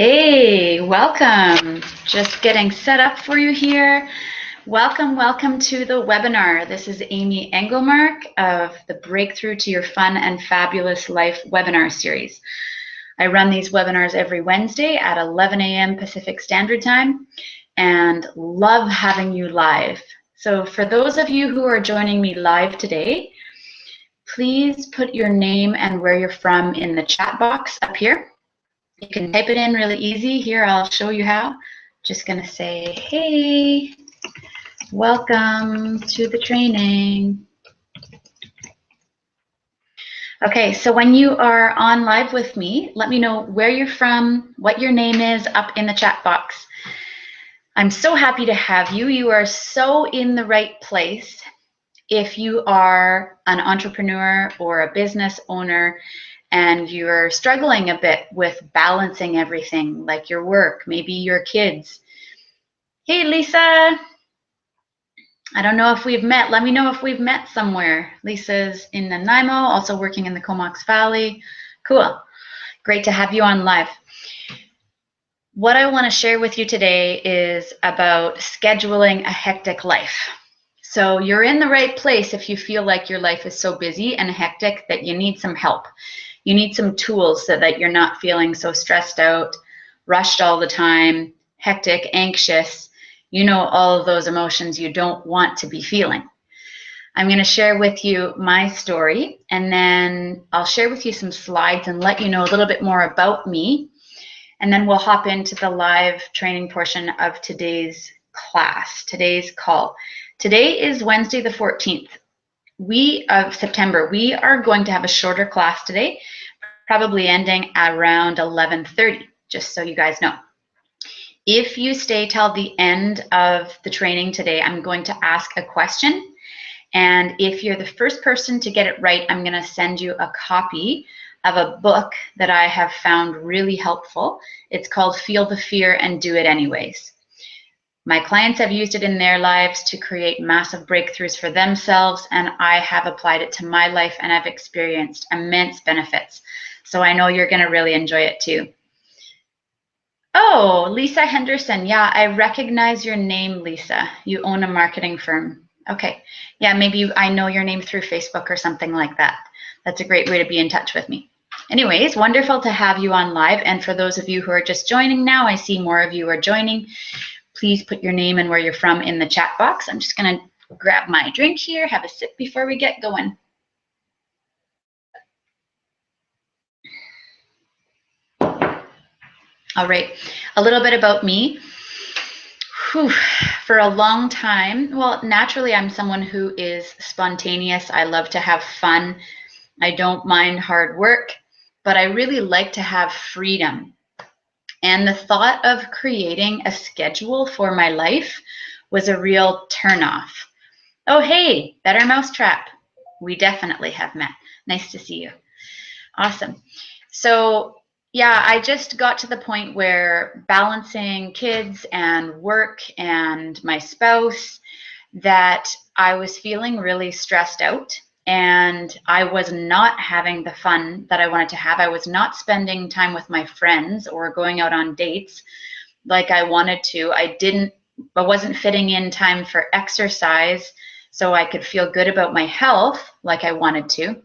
Hey, welcome. Just getting set up for you here. Welcome to the webinar. This is Amy Englemark of the Breakthrough to Your Fun and Fabulous Life webinar series. I run these webinars every Wednesday at 11 a.m. Pacific Standard Time and love having you live. So for those of you who are joining me live today, please put your name and where you're from in the chat box up here. You can type it in really easy. Here, I'll show you how. Just gonna say, hey, welcome to the training. Okay, so when you are on live with me, let me know where you're from, what your name is up in the chat box. I'm so happy to have you. You are so in the right place. If you are an entrepreneur or a business owner and you're struggling a bit with balancing everything, like your work, maybe your kids. Hey, Lisa. I don't know if we've met. Let me know if we've met somewhere. Lisa's in Nanaimo, also working in the Comox Valley. Cool. Great to have you on live. What I want to share with you today is about scheduling a hectic life. So you're in the right place if you feel like your life is so busy and hectic that you need some help. You need some tools so that you're not feeling so stressed out, rushed all the time, hectic, anxious. You know, all of those emotions you don't want to be feeling. I'm going to share with you my story, and then I'll share with you some slides and let you know a little bit more about me. And then we'll hop into the live training portion of today's class, today's call. Today is Wednesday the 14th of September. We are going to have a shorter class today, probably ending around 11:30, just so you guys know. If you stay till the end of the training today, I'm going to ask a question. And if you're the first person to get it right, I'm going to send you a copy of a book that I have found really helpful. It's called Feel the Fear and Do It Anyways. My clients have used it in their lives to create massive breakthroughs for themselves, and I have applied it to my life and I've experienced immense benefits. So I know you're going to really enjoy it too. Oh, Lisa Henderson. Yeah, I recognize your name, Lisa. You own a marketing firm. Okay. Yeah, maybe I know your name through Facebook or something like that. That's a great way to be in touch with me. Anyways, wonderful to have you on live. And for those of you who are just joining now, I see more of you are joining. Please put your name and where you're from in the chat box. I'm just going to grab my drink here, have a sip before we get going. All right, a little bit about me. Whew. For a long time, well, naturally, I'm someone who is spontaneous. I love to have fun. I don't mind hard work, but I really like to have freedom. And the thought of creating a schedule for my life was a real turnoff. Oh, hey, Better Mousetrap. We definitely have met. Nice to see you. Awesome. So yeah, I just got to the point where balancing kids and work and my spouse, that I was feeling really stressed out. And I was not having the fun that I wanted to have. I was not spending time with my friends or going out on dates like I wanted to. I wasn't fitting in time for exercise so I could feel good about my health like I wanted to,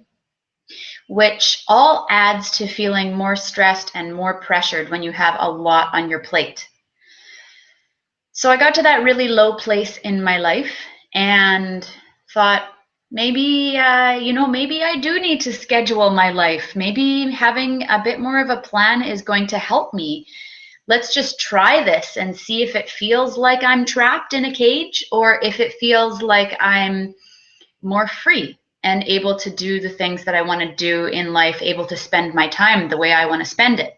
which all adds to feeling more stressed and more pressured when you have a lot on your plate. So I got to that really low place in my life and thought, maybe, maybe I do need to schedule my life. Maybe having a bit more of a plan is going to help me. Let's just try this and see if it feels like I'm trapped in a cage or if it feels like I'm more free and able to do the things that I want to do in life, able to spend my time the way I want to spend it.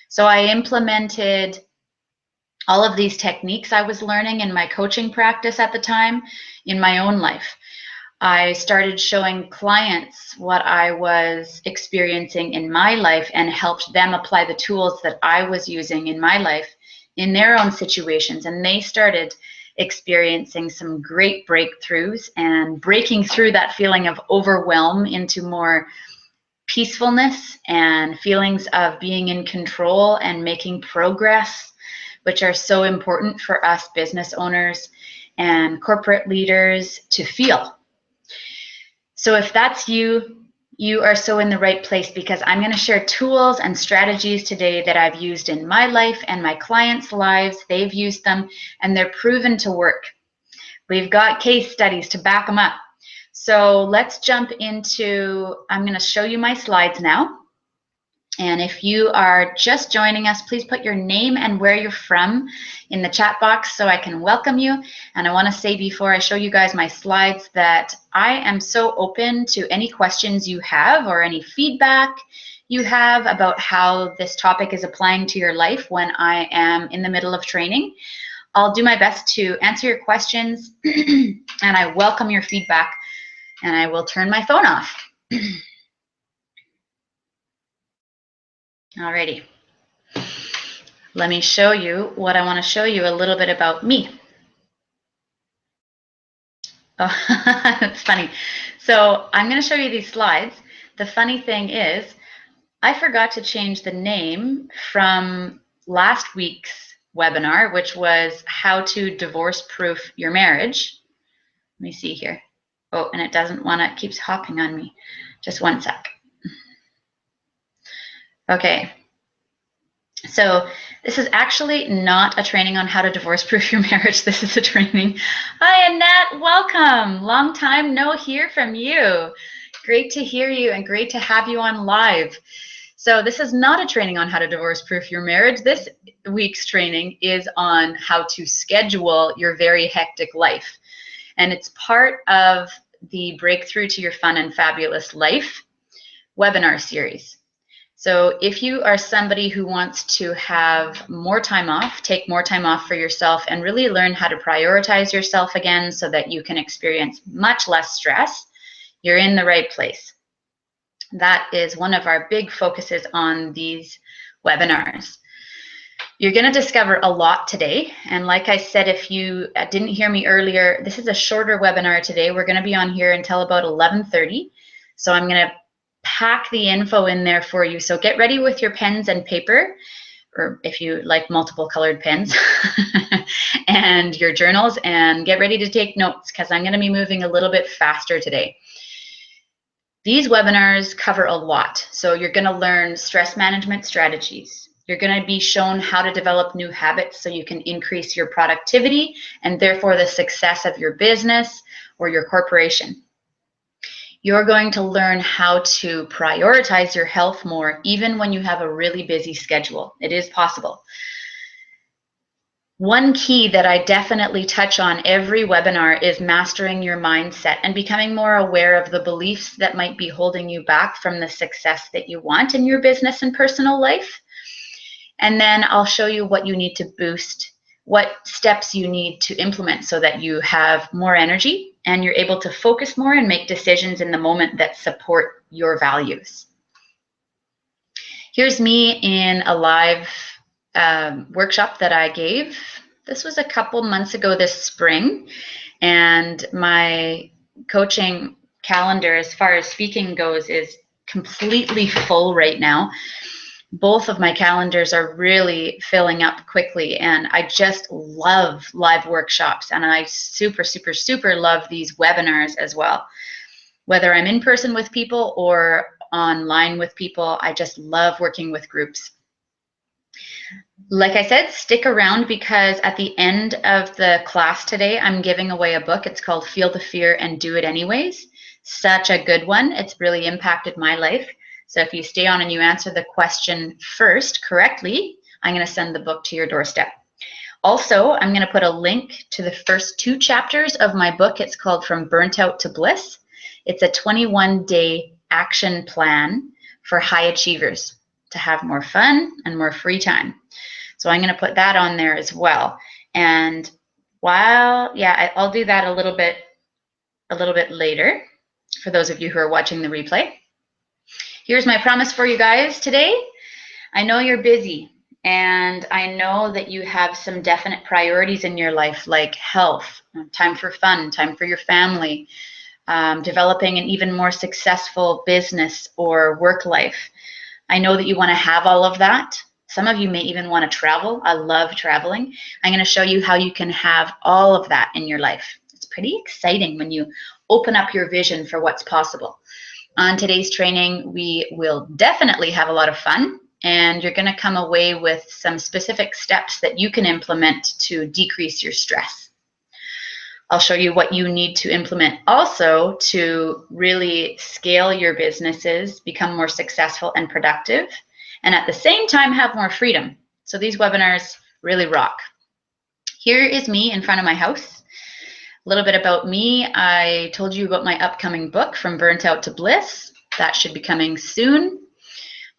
So I implemented all of these techniques I was learning in my coaching practice at the time in my own life. I started showing clients what I was experiencing in my life and helped them apply the tools that I was using in my life in their own situations. And they started experiencing some great breakthroughs and breaking through that feeling of overwhelm into more peacefulness and feelings of being in control and making progress, which are so important for us business owners and corporate leaders to feel. So if that's you, you are so in the right place, because I'm going to share tools and strategies today that I've used in my life and my clients' lives. They've used them and they're proven to work. We've got case studies to back them up. So let's jump into, I'm going to show you my slides now. And if you are just joining us, please put your name and where you're from in the chat box so I can welcome you. And I want to say before I show you guys my slides that I am so open to any questions you have or any feedback you have about how this topic is applying to your life when I am in the middle of training. I'll do my best to answer your questions and I welcome your feedback, and I will turn my phone off. Alrighty, let me show you what I want to show you a little bit about me. Oh, it's funny. So I'm going to show you these slides. The funny thing is, I forgot to change the name from last week's webinar, which was how to divorce-proof your marriage. Let me see here. Oh, and it doesn't want to, it keeps hopping on me. Just one sec. Okay. So this is actually not a training on how to divorce-proof your marriage. This is a training. Hi, Annette. Welcome. Long time no hear from you. Great to hear you and great to have you on live. So this is not a training on how to divorce-proof your marriage. This week's training is on how to schedule your very hectic life. And it's part of the Breakthrough to Your Fun and Fabulous Life webinar series. So if you are somebody who wants to have more time off, take more time off for yourself and really learn how to prioritize yourself again so that you can experience much less stress, you're in the right place. That is one of our big focuses on these webinars. You're going to discover a lot today. And like I said, if you didn't hear me earlier, this is a shorter webinar today. We're going to be on here until about 11:30. So I'm going to pack the info in there for you. So get ready with your pens and paper, or if you like multiple colored pens, and your journals, and get ready to take notes because I'm going to be moving a little bit faster today. These webinars cover a lot. So you're going to learn stress management strategies. You're going to be shown how to develop new habits so you can increase your productivity and therefore the success of your business or your corporation. You're going to learn how to prioritize your health more, even when you have a really busy schedule. It is possible. One key that I definitely touch on every webinar is mastering your mindset and becoming more aware of the beliefs that might be holding you back from the success that you want in your business and personal life. And then I'll show you what you need to boost, what steps you need to implement so that you have more energy and you're able to focus more and make decisions in the moment that support your values. Here's me in a live workshop that I gave. This was a couple months ago this spring, and my coaching calendar as far as speaking goes is completely full right now. Both of my calendars are really filling up quickly, and I just love live workshops, and I super love these webinars as well. Whether I'm in person with people or online with people, I just love working with groups. Like I said, stick around because at the end of the class today, I'm giving away a book. It's called Feel the Fear and Do It Anyways. Such a good one. It's really impacted my life. So if you stay on and you answer the question first correctly, I'm going to send the book to your doorstep. Also, I'm going to put a link to the first 2 chapters of my book. It's called From Burnt Out to Bliss. It's a 21-day action plan for high achievers to have more fun and more free time. So I'm going to put that on there as well. And I'll do that a little bit later for those of you who are watching the replay. Here's my promise for you guys today. I know you're busy, and I know that you have some definite priorities in your life, like health, time for fun, time for your family, developing an even more successful business or work life. I know that you want to have all of that. Some of you may even want to travel. I love traveling. I'm going to show you how you can have all of that in your life. It's pretty exciting when you open up your vision for what's possible. On today's training, we will definitely have a lot of fun, and you're going to come away with some specific steps that you can implement to decrease your stress. I'll show you what you need to implement also to really scale your businesses, become more successful and productive, and at the same time have more freedom. So these webinars really rock. Here is me in front of my house. A little bit about me. I told you about my upcoming book, From Burnt Out to Bliss. That should be coming soon,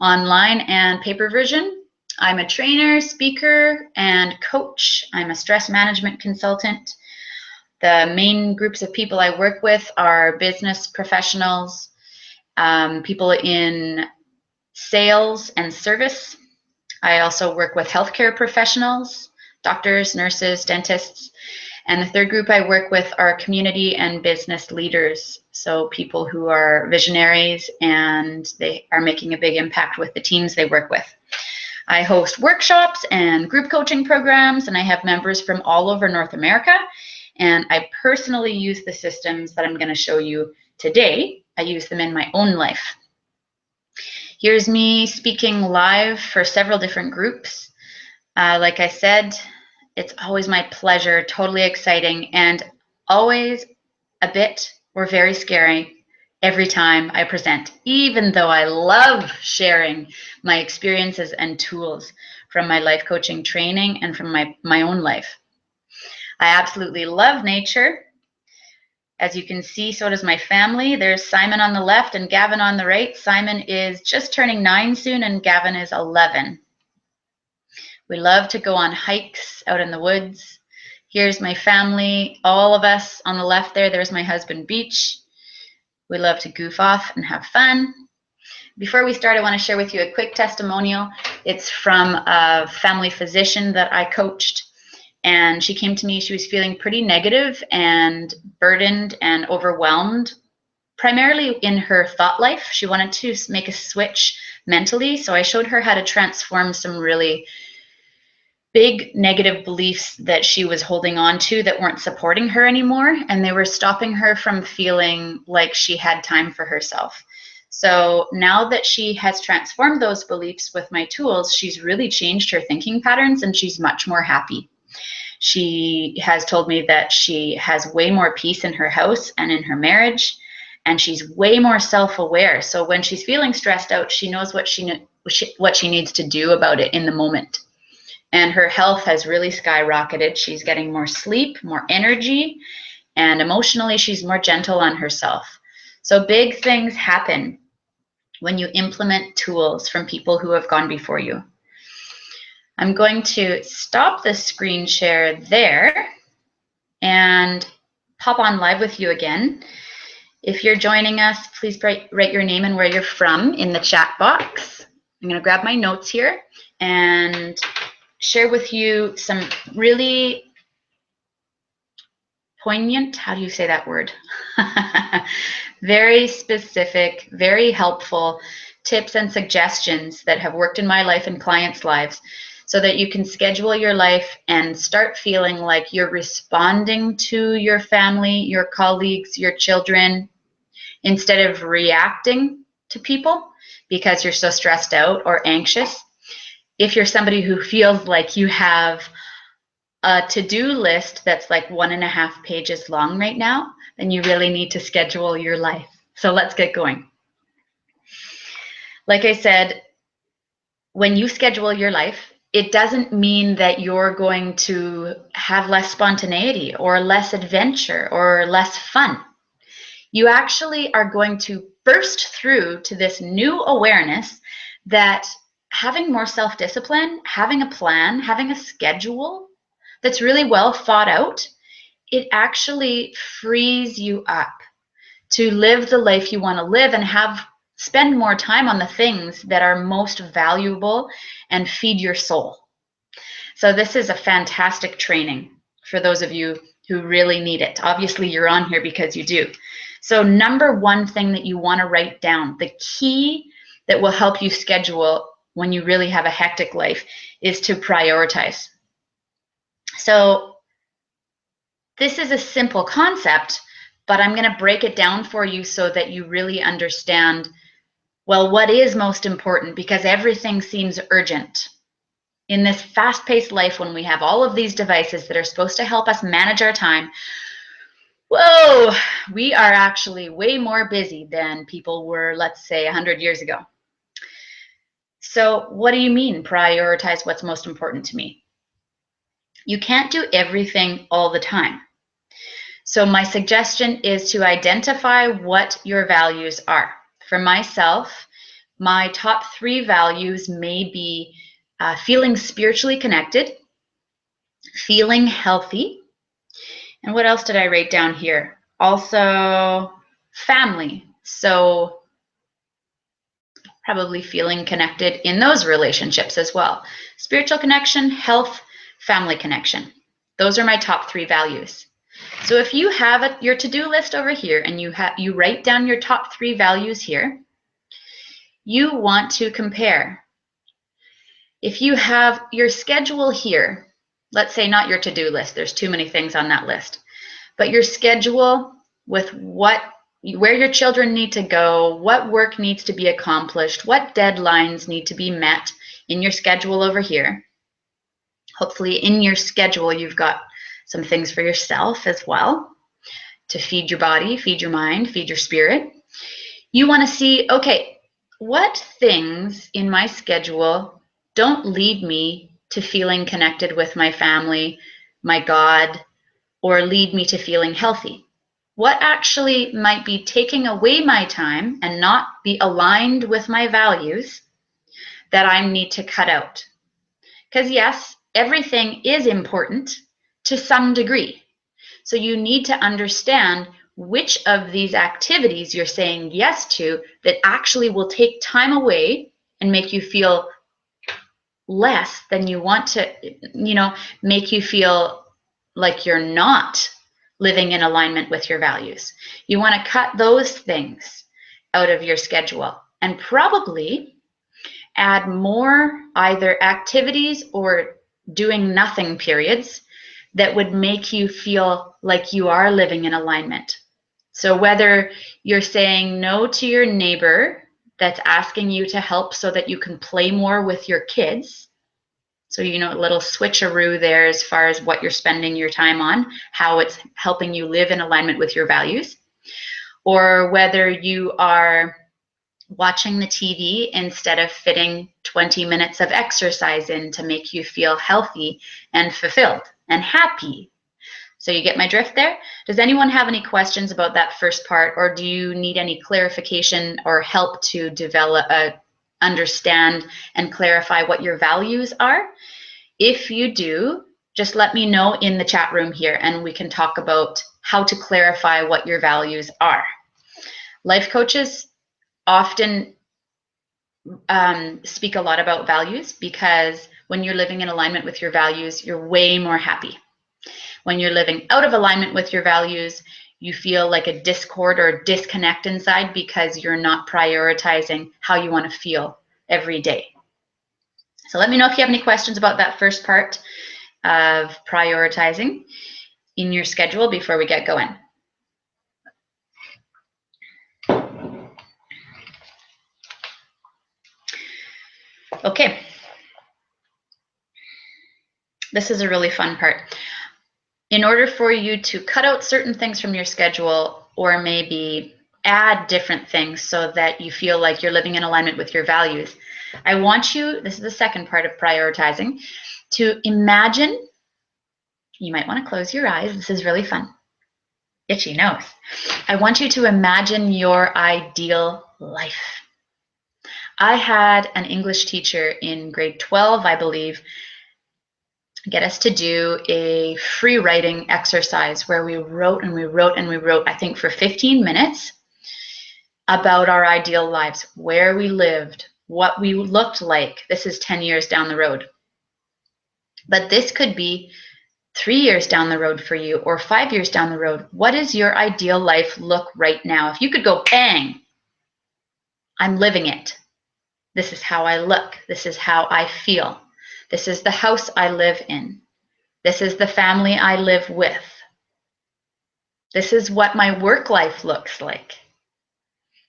online and paper version. I'm a trainer, speaker, and coach. I'm a stress management consultant. The main groups of people I work with are business professionals, people in sales and service. I also work with healthcare professionals, doctors, nurses, dentists. And the third group I work with are community and business leaders. So people who are visionaries and they are making a big impact with the teams they work with. I host workshops and group coaching programs, and I have members from all over North America. And I personally use the systems that I'm going to show you today. I use them in my own life. Here's me speaking live for several different groups. Like I said, it's always my pleasure, totally exciting, and always a bit or very scary every time I present, even though I love sharing my experiences and tools from my life coaching training and from my own life. I absolutely love nature. As you can see, so does my family. There's Simon on the left and Gavin on the right. Simon is just turning 9 soon and Gavin is 11. We love to go on hikes out in the woods. Here's my family, all of us on the left there. There's my husband, Beach. We love to goof off and have fun. Before we start, I want to share with you a quick testimonial. It's from a family physician that I coached. And she came to me, she was feeling pretty negative and burdened and overwhelmed, primarily in her thought life. She wanted to make a switch mentally. So I showed her how to transform some really big negative beliefs that she was holding on to that weren't supporting her anymore. And they were stopping her from feeling like she had time for herself. So now that she has transformed those beliefs with my tools, she's really changed her thinking patterns and she's much more happy. She has told me that she has way more peace in her house and in her marriage, and she's way more self-aware. So when she's feeling stressed out, she knows what she needs to do about it in the moment. And her health has really skyrocketed. She's getting more sleep, more energy, and emotionally she's more gentle on herself. So big things happen when you implement tools from people who have gone before you. I'm going to stop the screen share there and pop on live with you again. If you're joining us, please write your name and where you're from in the chat box. I'm going to grab my notes here and share with you some really poignant, how do you say that word? Very specific, very helpful tips and suggestions that have worked in my life and clients' lives, so that you can schedule your life and start feeling like you're responding to your family, your colleagues, your children, instead of reacting to people because you're so stressed out or anxious. If you're somebody who feels like you have a to-do list that's like 1.5 pages long right now, then you really need to schedule your life. So let's get going. Like I said, when you schedule your life, it doesn't mean that you're going to have less spontaneity or less adventure or less fun. You actually are going to burst through to this new awareness that having more self-discipline, having a plan, having a schedule that's really well thought out, it actually frees you up to live the life you want to live and spend more time on the things that are most valuable and feed your soul. So this is a fantastic training for those of you who really need it. Obviously, you're on here because you do. So number one thing that you want to write down, the key that will help you schedule when you really have a hectic life, is to prioritize. So this is a simple concept, but I'm going to break it down for you so that you really understand, well, what is most important, because everything seems urgent. In this fast-paced life, when we have all of these devices that are supposed to help us manage our time, whoa, we are actually way more busy than people were, let's say, 100 years ago. So what do you mean, prioritize what's most important to me? You can't do everything all the time. So my suggestion is to identify what your values are. For myself, my top 3 values may be feeling spiritually connected, feeling healthy, and what else did I write down here? Also, family. So probably feeling connected in those relationships as well. Spiritual connection, health, family connection. Those are my top 3 values. So if you have your to-do list over here and you write down your top 3 values here, you want to compare. If you have your schedule here, let's say not your to-do list, there's too many things on that list, but your schedule with where your children need to go, what work needs to be accomplished, what deadlines need to be met in your schedule over here. Hopefully in your schedule you've got some things for yourself as well, to feed your body, feed your mind, feed your spirit. You want to see, okay, what things in my schedule don't lead me to feeling connected with my family, my God, or lead me to feeling healthy? What actually might be taking away my time and not be aligned with my values that I need to cut out? Because yes, everything is important to some degree. So you need to understand which of these activities you're saying yes to that actually will take time away and make you feel less than you want to, make you feel like you're not living in alignment with your values. You want to cut those things out of your schedule and probably add more either activities or doing nothing periods that would make you feel like you are living in alignment. So whether you're saying no to your neighbor that's asking you to help so that you can play more with your kids, so a little switcheroo there as far as what you're spending your time on, how it's helping you live in alignment with your values, or whether you are watching the TV instead of fitting 20 minutes of exercise in to make you feel healthy and fulfilled and happy. So you get my drift there? Does anyone have any questions about that first part, or do you need any clarification or help to develop, understand and clarify what your values are? If you do, just let me know in the chat room here and we can talk about how to clarify what your values are. Life coaches often speak a lot about values because when you're living in alignment with your values, you're way more happy. When you're living out of alignment with your values, you feel like a discord or disconnect inside because you're not prioritizing how you want to feel every day. So let me know if you have any questions about that first part of prioritizing in your schedule before we get going. Okay. This is a really fun part. In order for you to cut out certain things from your schedule or maybe add different things so that you feel like you're living in alignment with your values, I want you, this is the second part of prioritizing, to imagine, you might want to close your eyes, this is really fun. Itchy nose. I want you to imagine your ideal life. I had an English teacher in grade 12, I believe, get us to do a free writing exercise where we wrote and we wrote and we wrote, I think for 15 minutes, about our ideal lives, where we lived, what we looked like. This is 10 years down the road. But this could be 3 years down the road for you, or 5 years down the road? What does your ideal life look right now? If you could go, bang, I'm living it. This is how I look. This is how I feel. This is the house I live in. This is the family I live with. This is what my work life looks like.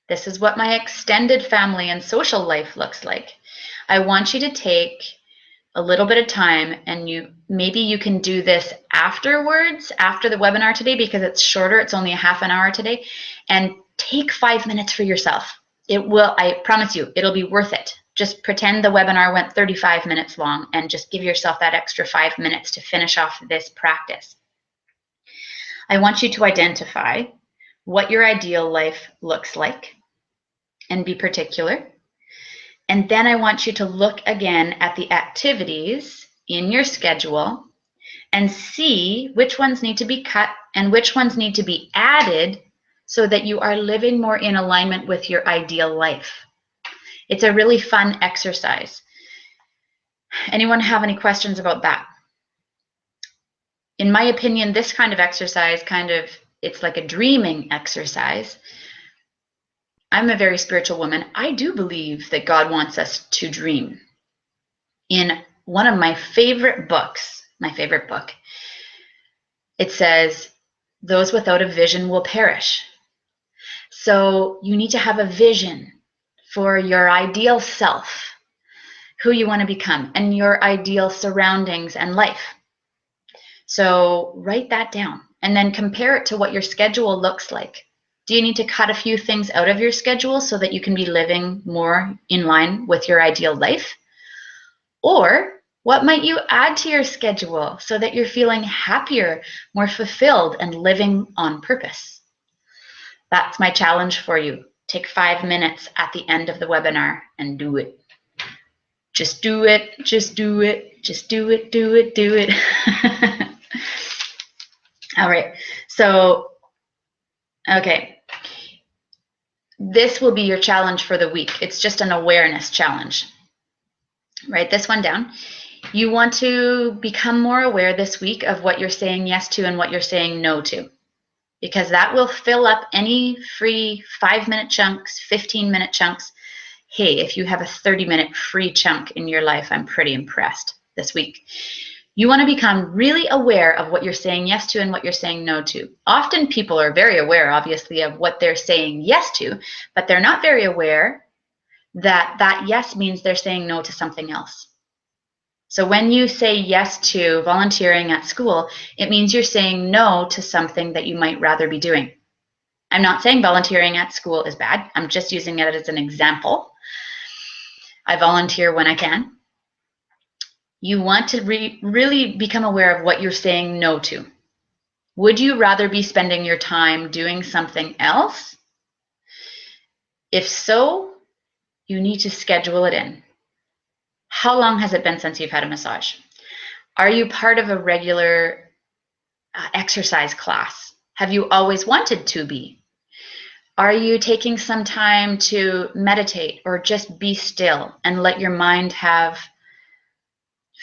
This is what my extended family and social life looks like. I want you to take a little bit of time, and maybe you can do this afterwards, after the webinar today, because it's shorter. It's only a half an hour today, and take 5 minutes for yourself. I promise you, it'll be worth it. Just pretend the webinar went 35 minutes long and just give yourself that extra 5 minutes to finish off this practice. I want you to identify what your ideal life looks like and be particular. And then I want you to look again at the activities in your schedule and see which ones need to be cut and which ones need to be added so that you are living more in alignment with your ideal life. It's a really fun exercise. Anyone have any questions about that? In my opinion, this kind of exercise it's like a dreaming exercise. I'm a very spiritual woman. I do believe that God wants us to dream. In one of my favorite books, it says, those without a vision will perish. So you need to have a vision for your ideal self, who you want to become, and your ideal surroundings and life. So write that down and then compare it to what your schedule looks like. Do you need to cut a few things out of your schedule so that you can be living more in line with your ideal life? Or what might you add to your schedule so that you're feeling happier, more fulfilled, and living on purpose? That's my challenge for you. Take 5 minutes at the end of the webinar and do it. Just do it, just do it, just do it, do it, do it. All right, so, okay. This will be your challenge for the week. It's just an awareness challenge. Write this one down. You want to become more aware this week of what you're saying yes to and what you're saying no to, because that will fill up any free 5-minute chunks, 15-minute chunks. Hey, if you have a 30-minute free chunk in your life, I'm pretty impressed this week. You want to become really aware of what you're saying yes to and what you're saying no to. Often people are very aware, obviously, of what they're saying yes to, but they're not very aware that that yes means they're saying no to something else. So when you say yes to volunteering at school, it means you're saying no to something that you might rather be doing. I'm not saying volunteering at school is bad. I'm just using it as an example. I volunteer when I can. You want to really become aware of what you're saying no to. Would you rather be spending your time doing something else? If so, you need to schedule it in. How long has it been since you've had a massage? Are you part of a regular exercise class? Have you always wanted to be? Are you taking some time to meditate or just be still and let your mind have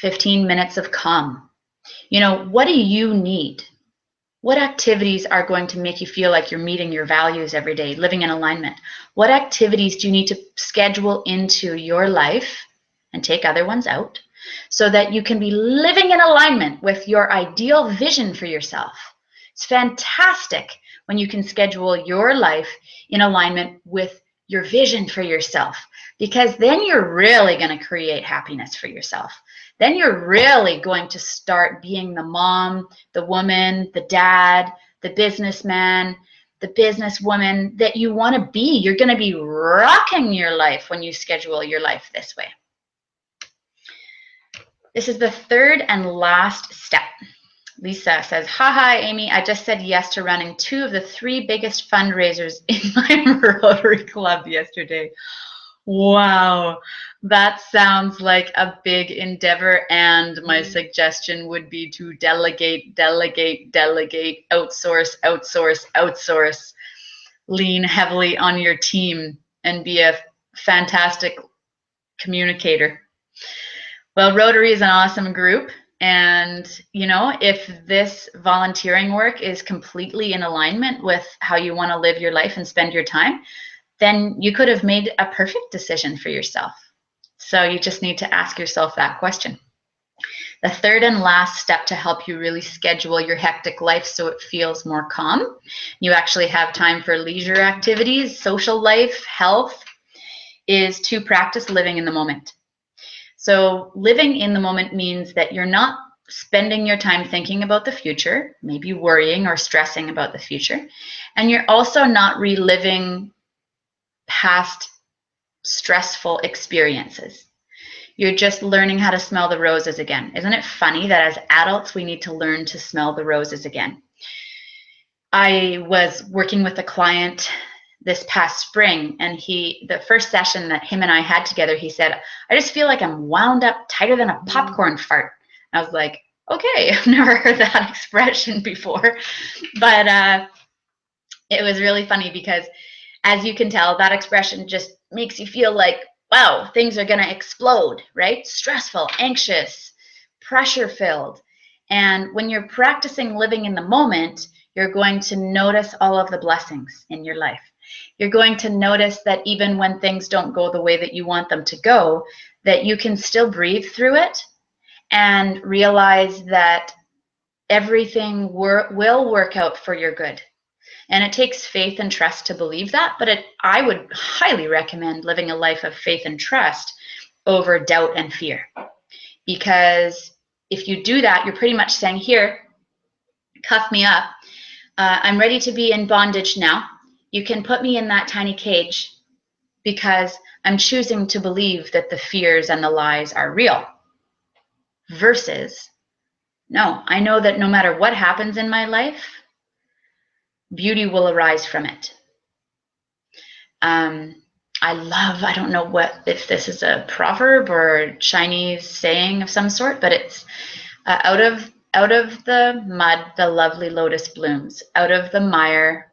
15 minutes of calm? You know, what do you need? What activities are going to make you feel like you're meeting your values every day, living in alignment? What activities do you need to schedule into your life and take other ones out so that you can be living in alignment with your ideal vision for yourself? It's fantastic when you can schedule your life in alignment with your vision for yourself, because then you're really going to create happiness for yourself. Then you're really going to start being the mom, the woman, the dad, the businessman, the businesswoman that you want to be. You're going to be rocking your life when you schedule your life this way. This is the third and last step. Lisa says, haha, Amy, I just said yes to running 2 of the 3 biggest fundraisers in my Rotary Club yesterday. Wow, that sounds like a big endeavor, and my suggestion would be to delegate, delegate, delegate, outsource, outsource, outsource. Lean heavily on your team and be a fantastic communicator. Well, Rotary is an awesome group. And, if this volunteering work is completely in alignment with how you want to live your life and spend your time, then you could have made a perfect decision for yourself. So you just need to ask yourself that question. The third and last step to help you really schedule your hectic life so it feels more calm, you actually have time for leisure activities, social life, health, is to practice living in the moment. So living in the moment means that you're not spending your time thinking about the future, maybe worrying or stressing about the future, and you're also not reliving past stressful experiences. You're just learning how to smell the roses again. Isn't it funny that as adults, we need to learn to smell the roses again? I was working with a client this past spring, and the first session that him and I had together, he said, I just feel like I'm wound up tighter than a popcorn fart. I was like, okay, I've never heard that expression before. But it was really funny because, as you can tell, that expression just makes you feel like, wow, things are going to explode, right? Stressful, anxious, pressure filled. And when you're practicing living in the moment, you're going to notice all of the blessings in your life. You're going to notice that even when things don't go the way that you want them to go, that you can still breathe through it and realize that everything will work out for your good. And it takes faith and trust to believe that, but I would highly recommend living a life of faith and trust over doubt and fear. Because if you do that, you're pretty much saying, here, cuff me up. I'm ready to be in bondage now. You can put me in that tiny cage because I'm choosing to believe that the fears and the lies are real. Versus, no, I know that no matter what happens in my life, beauty will arise from it. I don't know if this is a proverb or Chinese saying of some sort, but it's out of the mud, the lovely lotus blooms. Out of the mire,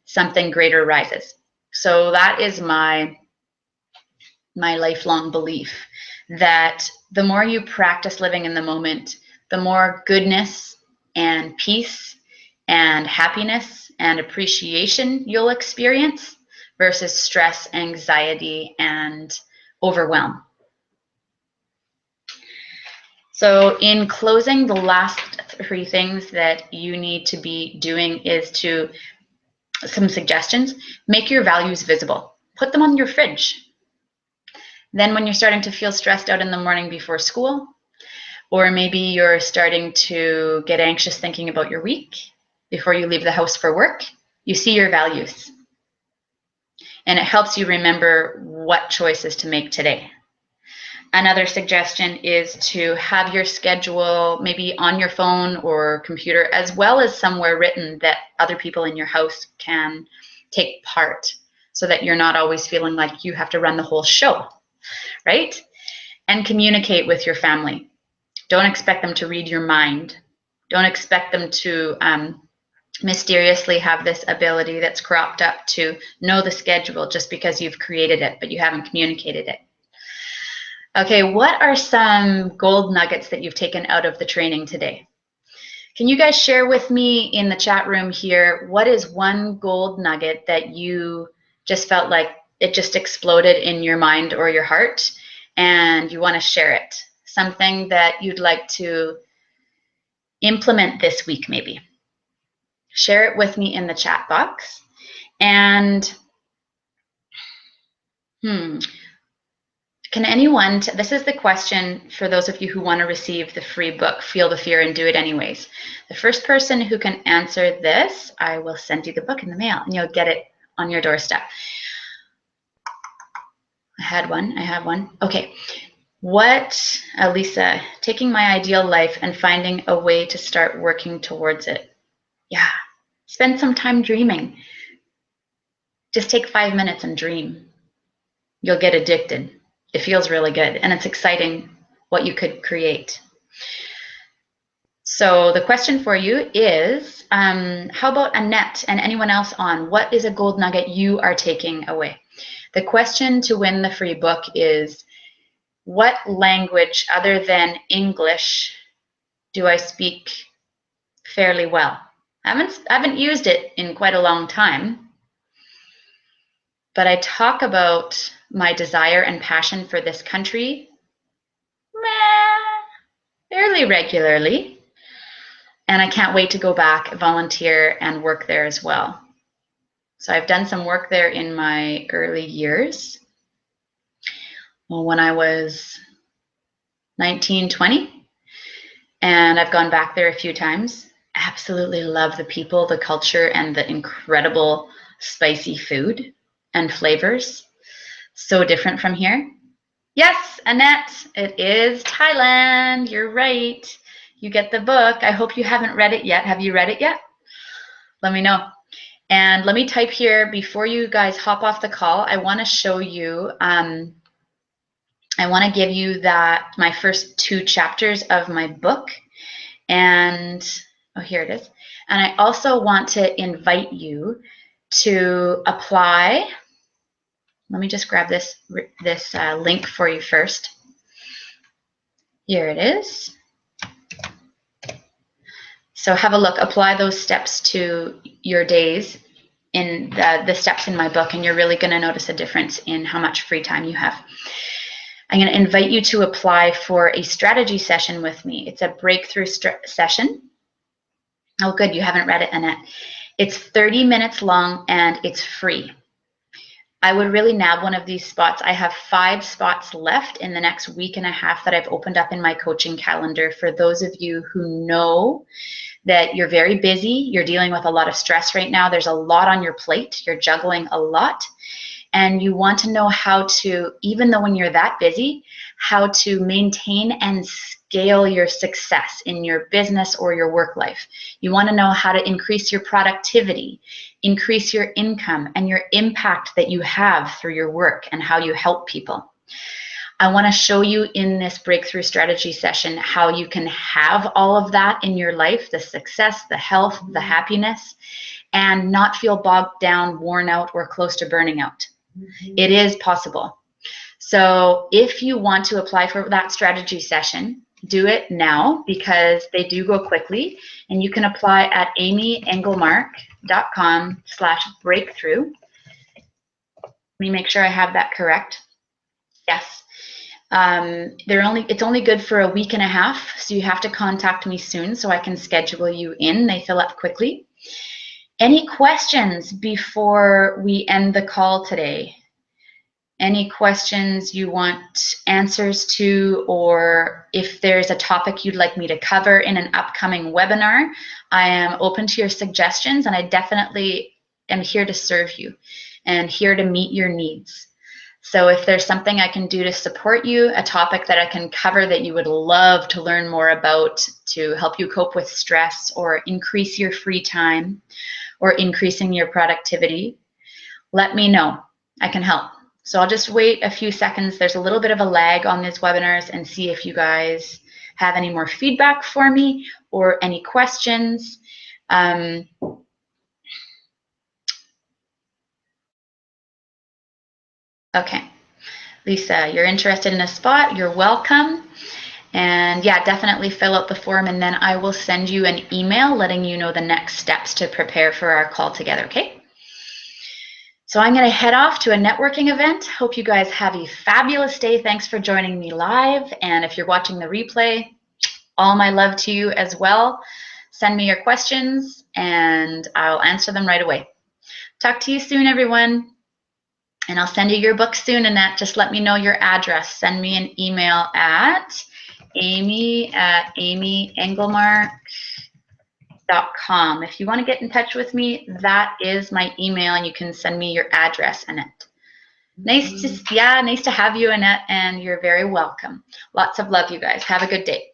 something greater rises. So that is my lifelong belief, that the more you practice living in the moment, the more goodness and peace and happiness and appreciation you'll experience versus stress, anxiety, and overwhelm. So in closing, the last 3 things that you need to be doing is some suggestions. Make your values visible. Put them on your fridge. Then when you're starting to feel stressed out in the morning before school, or maybe you're starting to get anxious thinking about your week before you leave the house for work, you see your values. And it helps you remember what choices to make today. Another suggestion is to have your schedule maybe on your phone or computer, as well as somewhere written that other people in your house can take part, so that you're not always feeling like you have to run the whole show, right? And communicate with your family. Don't expect them to read your mind. Don't expect them to mysteriously have this ability that's cropped up to know the schedule just because you've created it, but you haven't communicated it. Okay, what are some gold nuggets that you've taken out of the training today? Can you guys share with me in the chat room here, what is one gold nugget that you just felt like it just exploded in your mind or your heart and you want to share it? Something that you'd like to implement this week maybe. Share it with me in the chat box. And can anyone, this is the question for those of you who want to receive the free book, Feel the Fear and Do It Anyways. The first person who can answer this, I will send you the book in the mail and you'll get it on your doorstep. I have one. Okay. What, Elisa, taking my ideal life and finding a way to start working towards it. Yeah. Spend some time dreaming. Just take 5 minutes and dream. You'll get addicted. It feels really good, and it's exciting what you could create. So the question for you is, how about Annette and anyone else on, what is a gold nugget you are taking away? The question to win the free book is, what language other than English do I speak fairly well. I haven't used it in quite a long time, but I talk about my desire and passion for this country fairly regularly, and I can't wait to go back, volunteer, and work there as well. So I've done some work there in my early years. Well, when I was 19, 20, and I've gone back there a few times. Absolutely love the people, the culture, and the incredible spicy food and flavors. So different from here. Yes, Annette, it is Thailand. You're right. You get the book. I hope you haven't read it yet. Have you read it yet? Let me know. And let me type here before you guys hop off the call. I want to show you, I want to give you my first 2 chapters of my book. And, oh, here it is. And I also want to invite you to apply. Let me just grab this link for you first. Here it is. So have a look, apply those steps to your days in the steps in my book, and you're really going to notice a difference in how much free time you have. I'm going to invite you to apply for a strategy session with me. It's a breakthrough session. Oh, good, you haven't read it, Annette. It's 30 minutes long and it's free. I would really nab one of these spots. I have 5 spots left in the next week and a half that I've opened up in my coaching calendar for those of you who know that you're very busy, you're dealing with a lot of stress right now, there's a lot on your plate, you're juggling a lot, and you want to know how to, even though when you're that busy, how to maintain and scale your success in your business or your work life. You want to know how to increase your productivity, increase your income, and your impact that you have through your work and how you help people. I want to show you in this breakthrough strategy session how you can have all of that in your life, the success, the health, the happiness, and not feel bogged down, worn out, or close to burning out. It is possible. So if you want to apply for that strategy session, do it now because they do go quickly, and you can apply at amyenglemark.com/breakthrough. Let me make sure I have that correct. Yes. It's only good for a week and a half, so you have to contact me soon so I can schedule you in. They fill up quickly. Any questions before we end the call today? Any questions you want answers to, or if there's a topic you'd like me to cover in an upcoming webinar, I am open to your suggestions, and I definitely am here to serve you and here to meet your needs. So if there's something I can do to support you, a topic that I can cover that you would love to learn more about to help you cope with stress or increase your free time or increasing your productivity, let me know. I can help. So I'll just wait a few seconds. There's a little bit of a lag on these webinars, and see if you guys have any more feedback for me or any questions. Okay, Lisa, you're interested in a spot, you're welcome. And yeah, definitely fill out the form, and then I will send you an email letting you know the next steps to prepare for our call together, okay? So I'm gonna head off to a networking event. Hope you guys have a fabulous day. Thanks for joining me live. And if you're watching the replay, all my love to you as well. Send me your questions and I'll answer them right away. Talk to you soon, everyone. And I'll send you your book soon, Annette. Just let me know your address. Send me an email at amy@amyenglemark.com. If you want to get in touch with me, that is my email, and you can send me your address, Annette. Nice to have you, Annette, and you're very welcome. Lots of love, you guys. Have a good day.